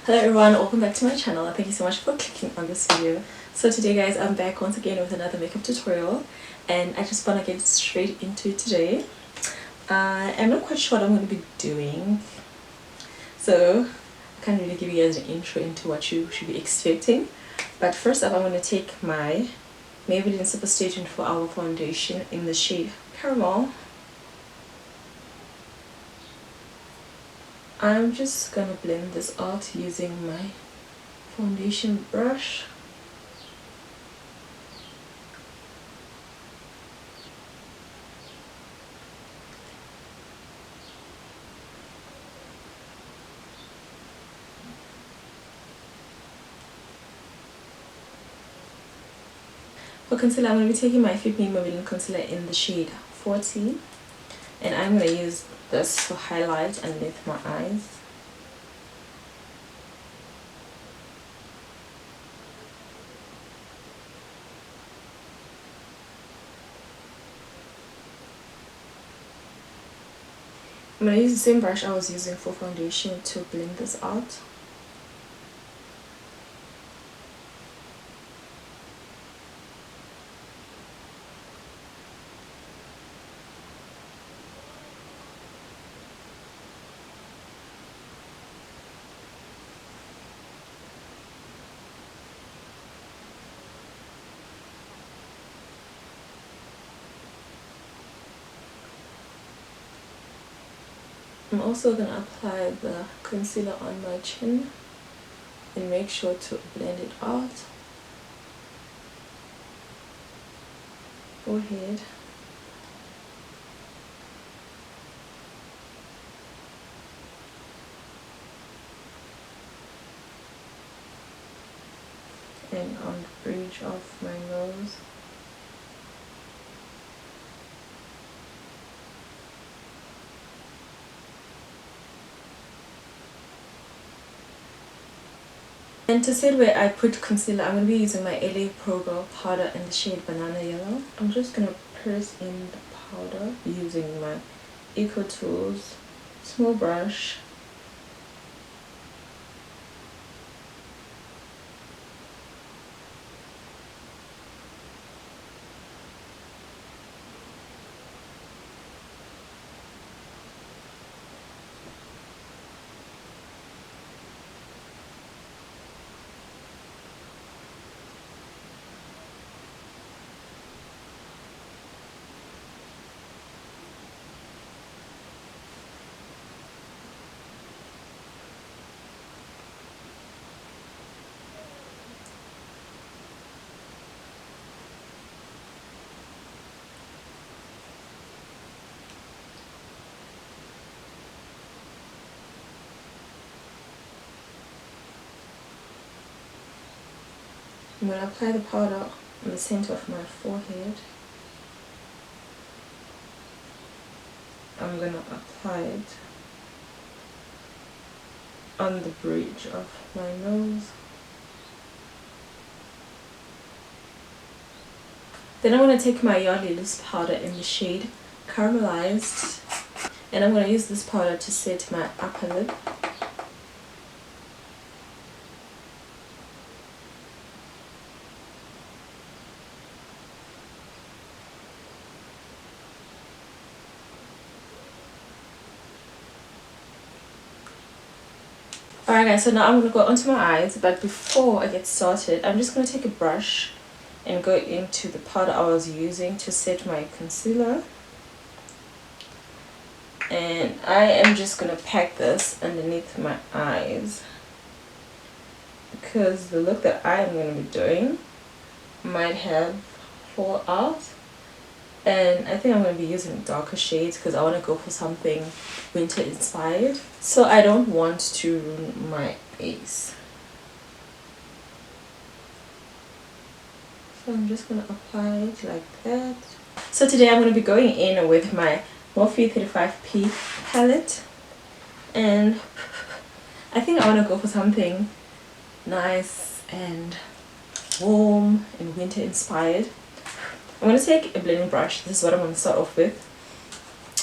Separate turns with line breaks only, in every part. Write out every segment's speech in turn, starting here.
Hello everyone, welcome back to my channel. Thank you so much for clicking on this video. So today guys, I'm back once again with another makeup tutorial and I just want to get straight into it today. I'm not quite sure what I'm going to be doing, so I can't really give you guys an intro into what you should be expecting. But first up, I'm going to take my Maybelline SUPERSTAY 24-hour foundation in the shade Caramel. I'm just gonna blend this out using my foundation brush. For concealer, I'm going to be taking my Fit Me Maybelline concealer in the shade 40, and I'm going to use this to highlight underneath my eyes. I'm going to use the same brush I was using for foundation to blend this out. I'm also going to apply the concealer on my chin and make sure to blend it out. Forehead. And on the bridge of my nose. And to set where I put concealer, I'm going to be using my LA Pro Girl powder in the shade Banana Yellow. I'm just going to press in the powder using my ECOTOOLS small brush. I'm going to apply the powder on the center of my forehead. I'm going to apply it on the bridge of my nose. Then I'm going to take my Yardley loose powder in the shade Caramelized, and I'm going to use this powder to set my upper lip. Alright guys, so now I'm going to go onto my eyes, but before I get started, I'm just going to take a brush and go into the powder I was using to set my concealer. And I am just going to pack this underneath my eyes, because the look that I am going to be doing might have fallout. And I think I'm going to be using darker shades because I want to go for something winter inspired, so I don't want to ruin my base. So I'm just going to apply it like that. So today I'm going to be going in with my Morphe 35P palette, and I think I want to go for something nice and warm and winter inspired. I'm going to take a blending brush. This is what I'm going to start off with,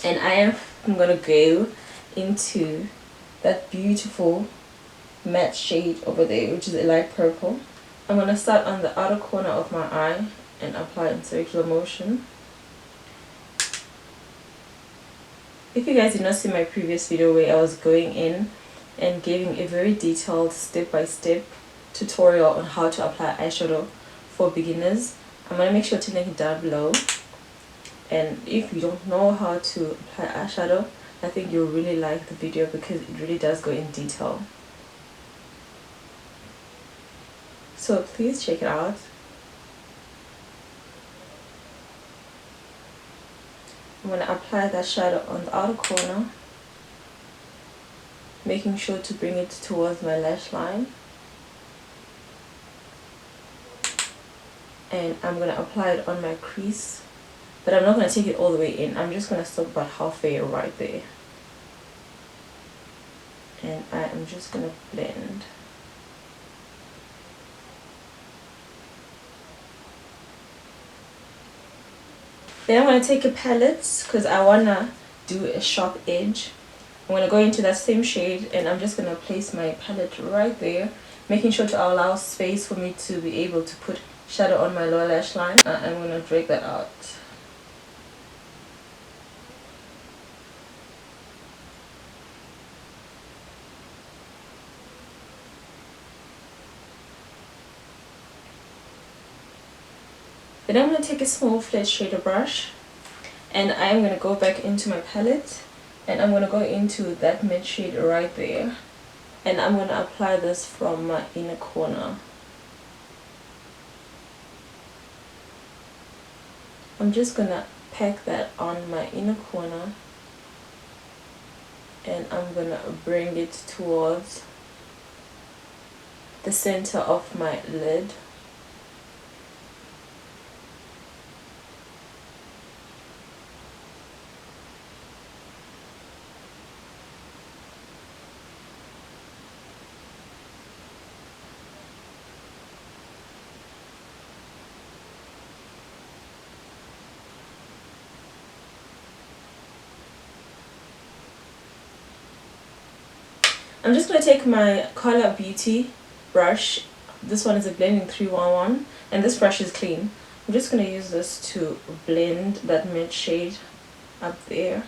and I'm going to go into that beautiful matte shade over there, which is a light purple. I'm going to start on the outer corner of my eye and apply in circular motion. If you guys did not see my previous video where I was going in and giving a very detailed step-by-step tutorial on how to apply eyeshadow for beginners, I'm going to make sure to link it down below. And if you don't know how to apply eyeshadow, I think you'll really like the video because it really does go in detail. So please check it out. I'm going to apply that shadow on the outer corner, making sure to bring it towards my lash line. And I'm going to apply it on my crease, but I'm not going to take it all the way in. I'm just going to stop about halfway right there. And I am just going to blend. Then I'm going to take a palette because I want to do a sharp edge. I'm going to go into that same shade and I'm just going to place my palette right there, making sure to allow space for me to be able to put shadow on my lower lash line. I'm going to drag that out. Then I'm going to take a small flat shader brush and I'm going to go back into my palette and I'm going to go into that mid shade right there, and I'm going to apply this from my inner corner. I'm just going to pack that on my inner corner and I'm going to bring it towards the center of my lid. I'm just going to take my Color Beauty brush. This one is a blending 311 and this brush is clean. I'm just going to use this to blend that mid shade up there.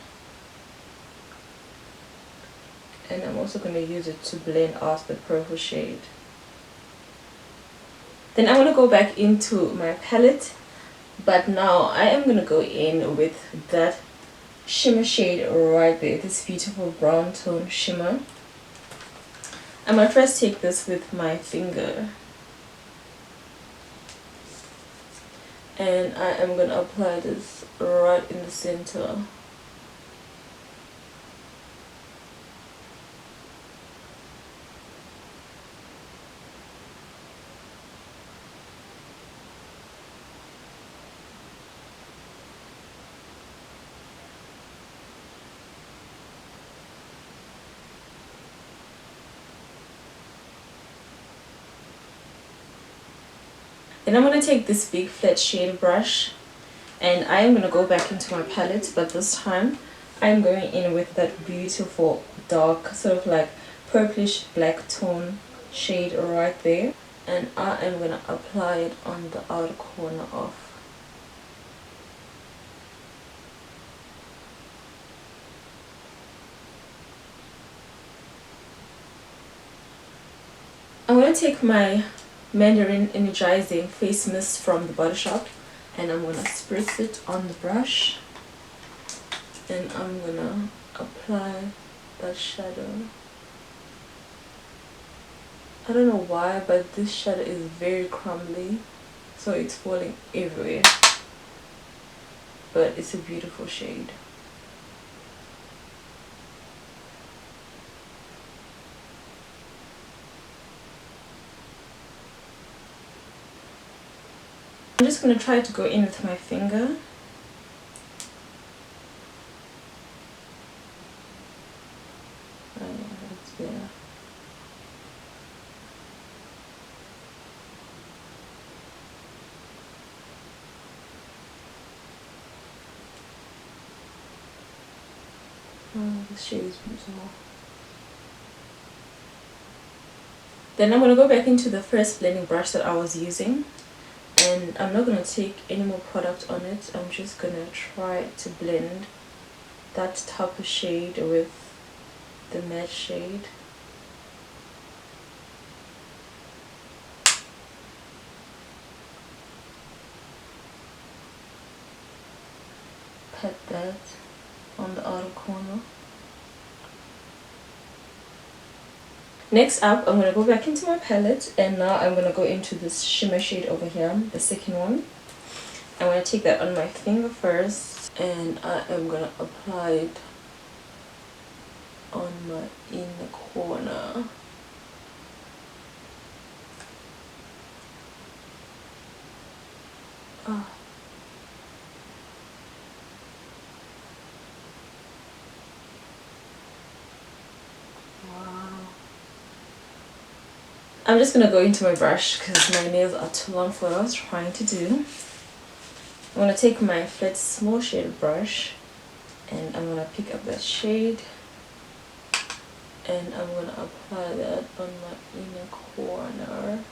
And I'm also going to use it to blend out the purple shade. Then I'm going to go back into my palette, but now I am going to go in with that shimmer shade right there, this beautiful brown tone shimmer. I'm going to first take this with my finger and I am going to apply this right in the center. Then I'm going to take this big flat shade brush and I am going to go back into my palette, but this time I'm going in with that beautiful dark sort of like purplish black tone shade right there, and I am going to apply it on the outer corner of I'm going to take my Mandarin Energizing Face Mist from the Body Shop and I'm going to spritz it on the brush and I'm going to apply that shadow. I don't know why, but this shadow is very crumbly, so it's falling everywhere, but it's a beautiful shade. I'm just going to try to go in with my finger. Oh yeah, that's better. Oh, this shade is beautiful. Then I'm going to go back into the first blending brush that I was using, and I'm not going to take any more product on it. I'm just going to try to blend that type of shade with the matte shade. Pat that on the outer corner. Next up, I'm going to go back into my palette, and now I'm going to go into this shimmer shade over here, the second one. I'm going to take that on my finger first, and I am going to apply it on my inner corner. Oh. I'm just going to go into my brush because my nails are too long for what I was trying to do. I'm going to take my flat small shaded brush, and I'm going to pick up that shade, and I'm going to apply that on my inner corner.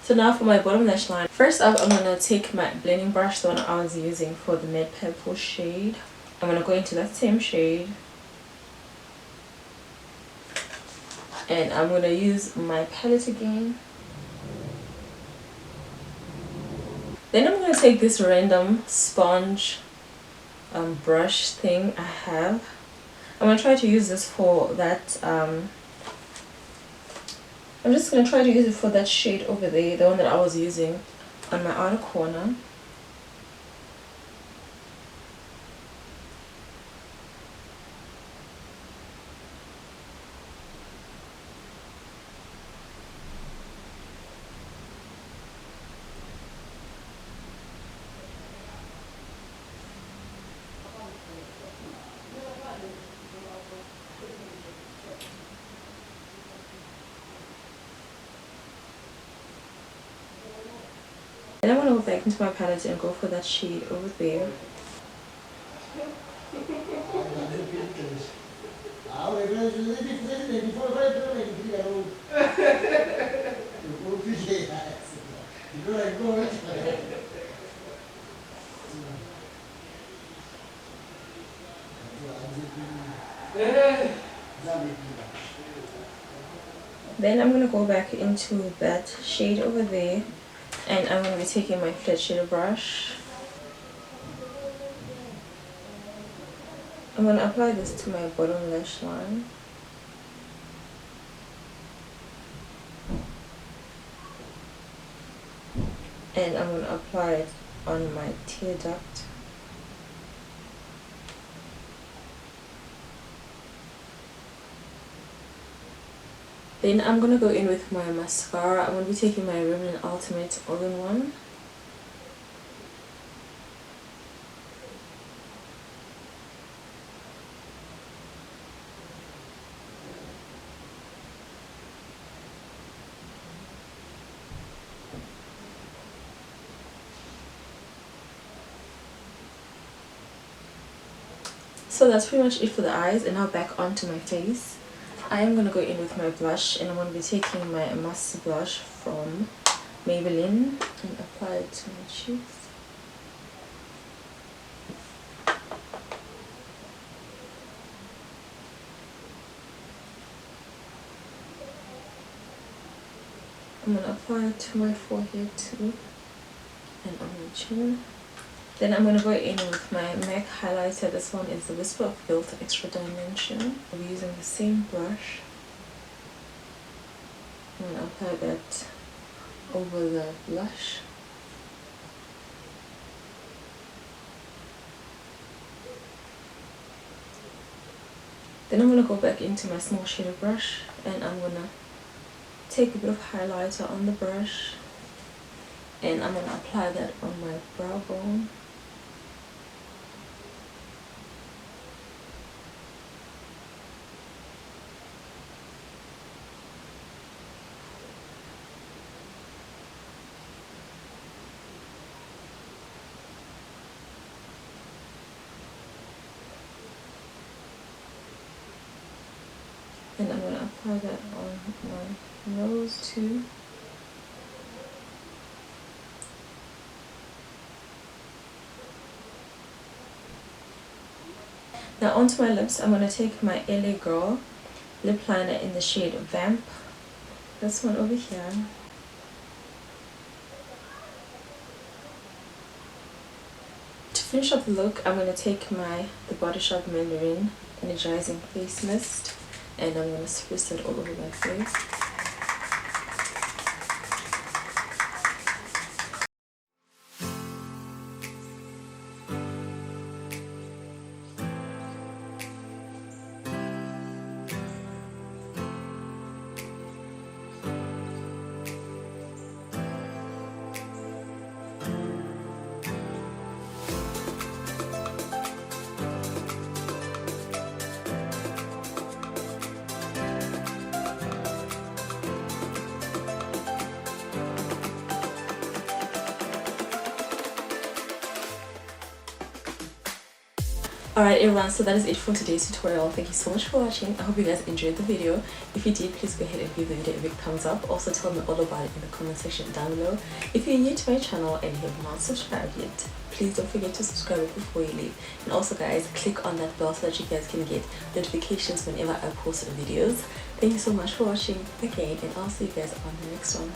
So now for my bottom lash line. First up, I'm going to take my blending brush, the one I was using for the matte purple shade. I'm going to go into that same shade, and I'm going to use my palette again. Then I'm going to take this random sponge brush thing I have. I'm going to try to use this for that I'm just going to try to use it for that shade over there, the one that I was using on my outer corner. Then I'm going to go back into my palette and go for that shade over there. Then I'm going to go back into that shade over there, and I'm going to be taking my flat shader brush. I'm going to apply this to my bottom lash line. And I'm going to apply it on my tear duct. Then I'm going to go in with my mascara. I'm going to be taking my REVLON Ultimate All-in-One. So that's pretty much it for the eyes, and now back onto my face. I am going to go in with my blush, and I'm going to be taking my Master Blush from Maybelline and apply it to my cheeks. I'm going to apply it to my forehead too, and on my chin. Then I'm going to go in with my MAC highlighter. This one is the Whisper of Guilt Extra Dimension. I'll be using the same brush. I'm going to apply that over the blush. Then I'm going to go back into my small shader brush, and I'm going to take a bit of highlighter on the brush, and I'm going to apply that on my brow bone. And I'm going to apply that on my nose too. Now onto my lips, I'm going to take my LA Girl lip liner in the shade Vamp. This one over here. To finish up the look, I'm going to take the Body Shop Mandarin Energizing Face Mist, and I'm going to spritz it all over my face. Alright everyone, so that is it for today's tutorial. Thank you so much for watching. I hope you guys enjoyed the video. If you did, please go ahead and give the video a big thumbs up. Also tell me all about it in the comment section down below. If you're new to my channel and you have not subscribed yet, please don't forget to subscribe before you leave. And also guys, click on that bell so that you guys can get notifications whenever I post videos. Thank you so much for watching again, and I'll see you guys on the next one.